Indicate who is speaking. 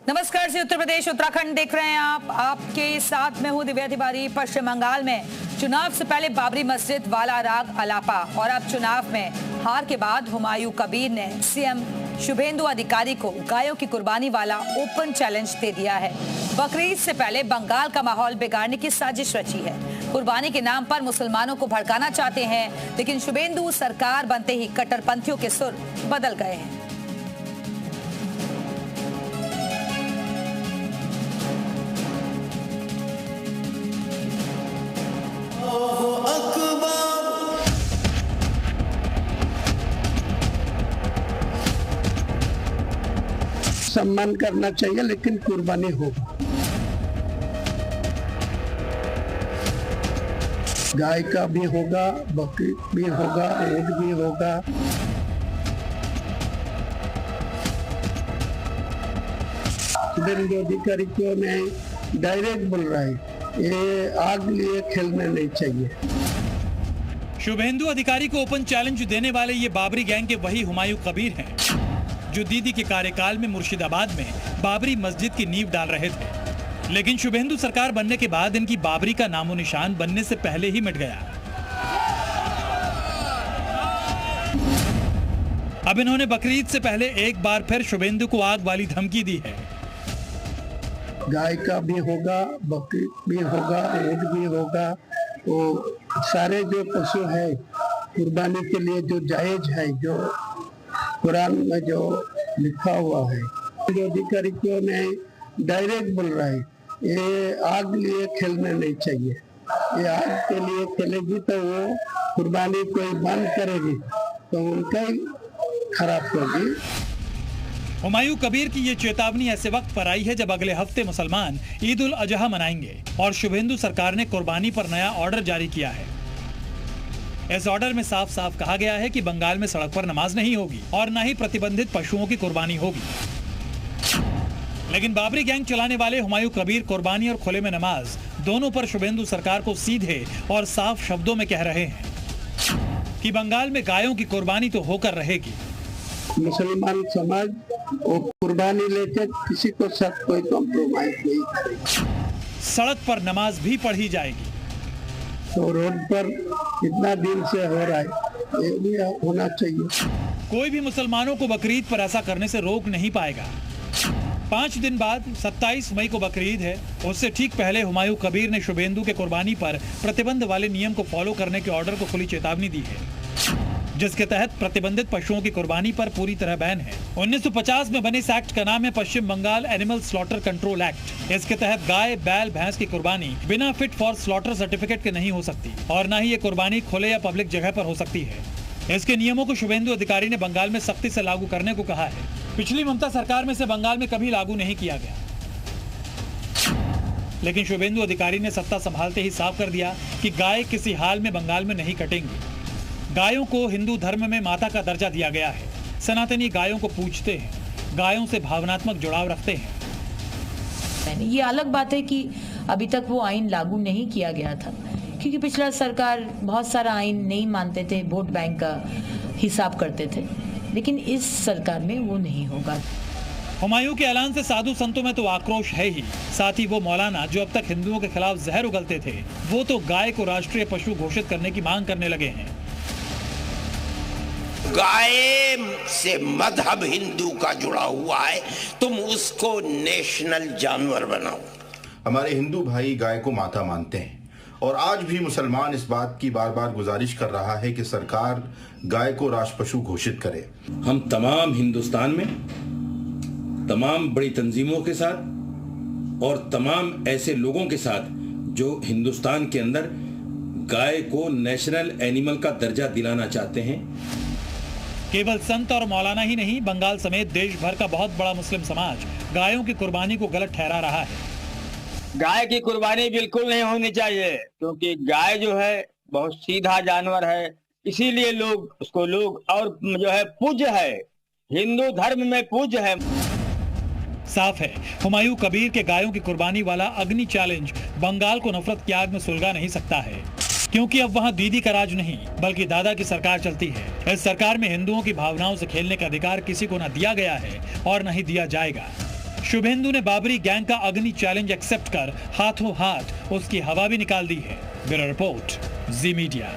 Speaker 1: नमस्कार जी, उत्तर प्रदेश उत्तराखंड देख रहे हैं आप। आपके साथ में हूं दिव्या तिवारी। पश्चिम बंगाल में चुनाव से पहले बाबरी मस्जिद, वाला राग, अलापा और अब चुनाव में हार के बाद हुमायूं कबीर ने सीएम शुभेंदु अधिकारी को गायों की कुर्बानी वाला ओपन चैलेंज दे दिया है। बकरीद से पहले बंगाल का माहौल बिगाड़ने की साजिश रची है। कुर्बानी के नाम पर मुसलमानों को भड़काना चाहते हैं, लेकिन शुभेंदु सरकार बनते ही कट्टरपंथियों के सुर बदल गए हैं।
Speaker 2: सम्मान करना चाहिए, लेकिन कुर्बानी होगा। गाय का भी होगा, बकरी भी होगा, ऊँट भी होगा। शुभेंदु अधिकारी क्यों नहीं डायरेक्ट बोल रहा है, ये आग लिए खेलना नहीं चाहिए।
Speaker 3: शुभेंदु अधिकारी को ओपन चैलेंज देने वाले ये बाबरी गैंग के वही हुमायूं कबीर हैं, जो दीदी के कार्यकाल में मुर्शिदाबाद में बाबरी मस्जिद की नींव डाल रहे थे। लेकिन शुभेंदु सरकार बनने के बाद इनकी बाबरी का नामो निशान बनने से पहले ही मिट गया। अब इन्होंने बकरीद से पहले एक बार फिर शुभेंदु को आग वाली धमकी दी है।
Speaker 2: गाय का भी होगा, बकरी भी होगा, ऊँट भी होगा। वो सारे जो पशु है कुर्बानी के लिए जो जायज है, जो कुरान में जो लिखा हुआ है, अधिकारी क्यों नहीं डायरेक्ट बोल रहा है, ये आग लिए खेलना नहीं चाहिए। ये आग के लिए खेलेगी तो वो कुर्बानी कोई बंद करेगी तो उनका ही खराब होगी।
Speaker 3: हुमायूं कबीर की ये चेतावनी ऐसे वक्त पर आई है जब अगले हफ्ते मुसलमान ईद उल अजहा मनाएंगे और शुभेंदु सरकार ने कुर्बानी पर नया ऑर्डर जारी किया है। इस ऑर्डर में साफ साफ कहा गया है कि बंगाल में सड़क पर नमाज नहीं होगी और न ही प्रतिबंधित पशुओं की कुर्बानी होगी। लेकिन बाबरी गैंग चलाने वाले हुमायूं कबीर कुर्बानी और खुले में नमाज दोनों पर शुभेंदु सरकार को सीधे और साफ शब्दों में कह रहे हैं कि बंगाल में गायों की कुर्बानी तो होकर रहेगी।
Speaker 2: मुसलमान समाज वो कुर्बानी लेते, किसी को साथ कोई कॉम्प्रोमाइज नहीं करेगा।
Speaker 3: सड़क पर नमाज भी पढ़ी जाएगी।
Speaker 2: तो रोड पर इतना दिन से हो रहा है, ये भी होना चाहिए।
Speaker 3: कोई भी मुसलमानों को बकरीद पर ऐसा करने से रोक नहीं पाएगा। 5 दिन बाद 27 मई को बकरीद है। उससे ठीक पहले हुमायूं कबीर ने शुभेंदु के कुर्बानी पर प्रतिबंध वाले नियम को फॉलो करने के ऑर्डर को खुली चेतावनी दी है, जिसके तहत प्रतिबंधित पशुओं की कुर्बानी पर पूरी तरह बैन है। 1950 में बने इस एक्ट का नाम है Paschim Bengal animal slaughter control act. इसके तहत गाय, बैल, भैंस की कुर्बानी बिना फिट फॉर स्लॉटर सर्टिफिकेट के नहीं हो सकती और न ही ये कुर्बानी खुले या पब्लिक जगह पर हो सकती है। इसके नियमों को शुभेंदु अधिकारी ने बंगाल में सख्ती से लागू करने को कहा है। पिछली ममता सरकार में से बंगाल में कभी लागू नहीं किया गया, लेकिन शुभेंदु अधिकारी ने सत्ता संभालते ही साफ कर दिया कि गाय किसी हाल में बंगाल में नहीं कटेंगी। गायों को हिंदू धर्म में माता का दर्जा दिया गया है। सनातनी गायों को पूजते हैं, गायों से भावनात्मक जुड़ाव रखते हैं।
Speaker 4: ये अलग बात है कि अभी तक वो आइन लागू नहीं किया गया था, क्योंकि पिछला सरकार बहुत सारा आइन नहीं मानते थे, वोट बैंक का हिसाब करते थे, लेकिन इस सरकार में वो नहीं होगा।
Speaker 3: हुमायूं के ऐलान से साधु संतों में तो आक्रोश है ही, साथ ही वो मौलाना जो अब तक हिंदुओं के खिलाफ जहर उगलते थे, वो तो गाय को राष्ट्रीय पशु घोषित करने की मांग करने लगे हैं।
Speaker 5: गाय से मजहब हिंदू का जुड़ा हुआ है, तुम उसको नेशनल जानवर बनाओ।
Speaker 6: हमारे हिंदू भाई गाय को माता मानते हैं और आज भी मुसलमान इस बात की बार बार गुजारिश कर रहा है कि सरकार गाय को राष्ट्र पशु घोषित करे।
Speaker 7: हम तमाम हिंदुस्तान में तमाम बड़ी तंजीमों के साथ और तमाम ऐसे लोगों के साथ जो हिंदुस्तान के अंदर गाय को नेशनल एनिमल का दर्जा दिलाना चाहते हैं।
Speaker 3: केवल संत और मौलाना ही नहीं, बंगाल समेत देश भर का बहुत बड़ा मुस्लिम समाज गायों की कुर्बानी को गलत ठहरा रहा है।
Speaker 8: गाय की कुर्बानी बिल्कुल नहीं होनी चाहिए, क्योंकि गाय जो है बहुत सीधा जानवर है, इसीलिए लोग और जो है पूज्य है, हिंदू धर्म में पूज्य है।
Speaker 3: साफ है, हुमायूं कबीर के गायों की कुर्बानी वाला अग्नि चैलेंज बंगाल को नफरत की आग में सुलगा नहीं सकता है, क्योंकि अब वहां दीदी का राज नहीं बल्कि दादा की सरकार चलती है। इस सरकार में हिंदुओं की भावनाओं से खेलने का अधिकार किसी को न दिया गया है और न ही दिया जाएगा। शुभेंदु ने बाबरी गैंग का अग्नि चैलेंज एक्सेप्ट कर हाथों हाथ उसकी हवा भी निकाल दी है। ब्यूरो रिपोर्ट, जी मीडिया।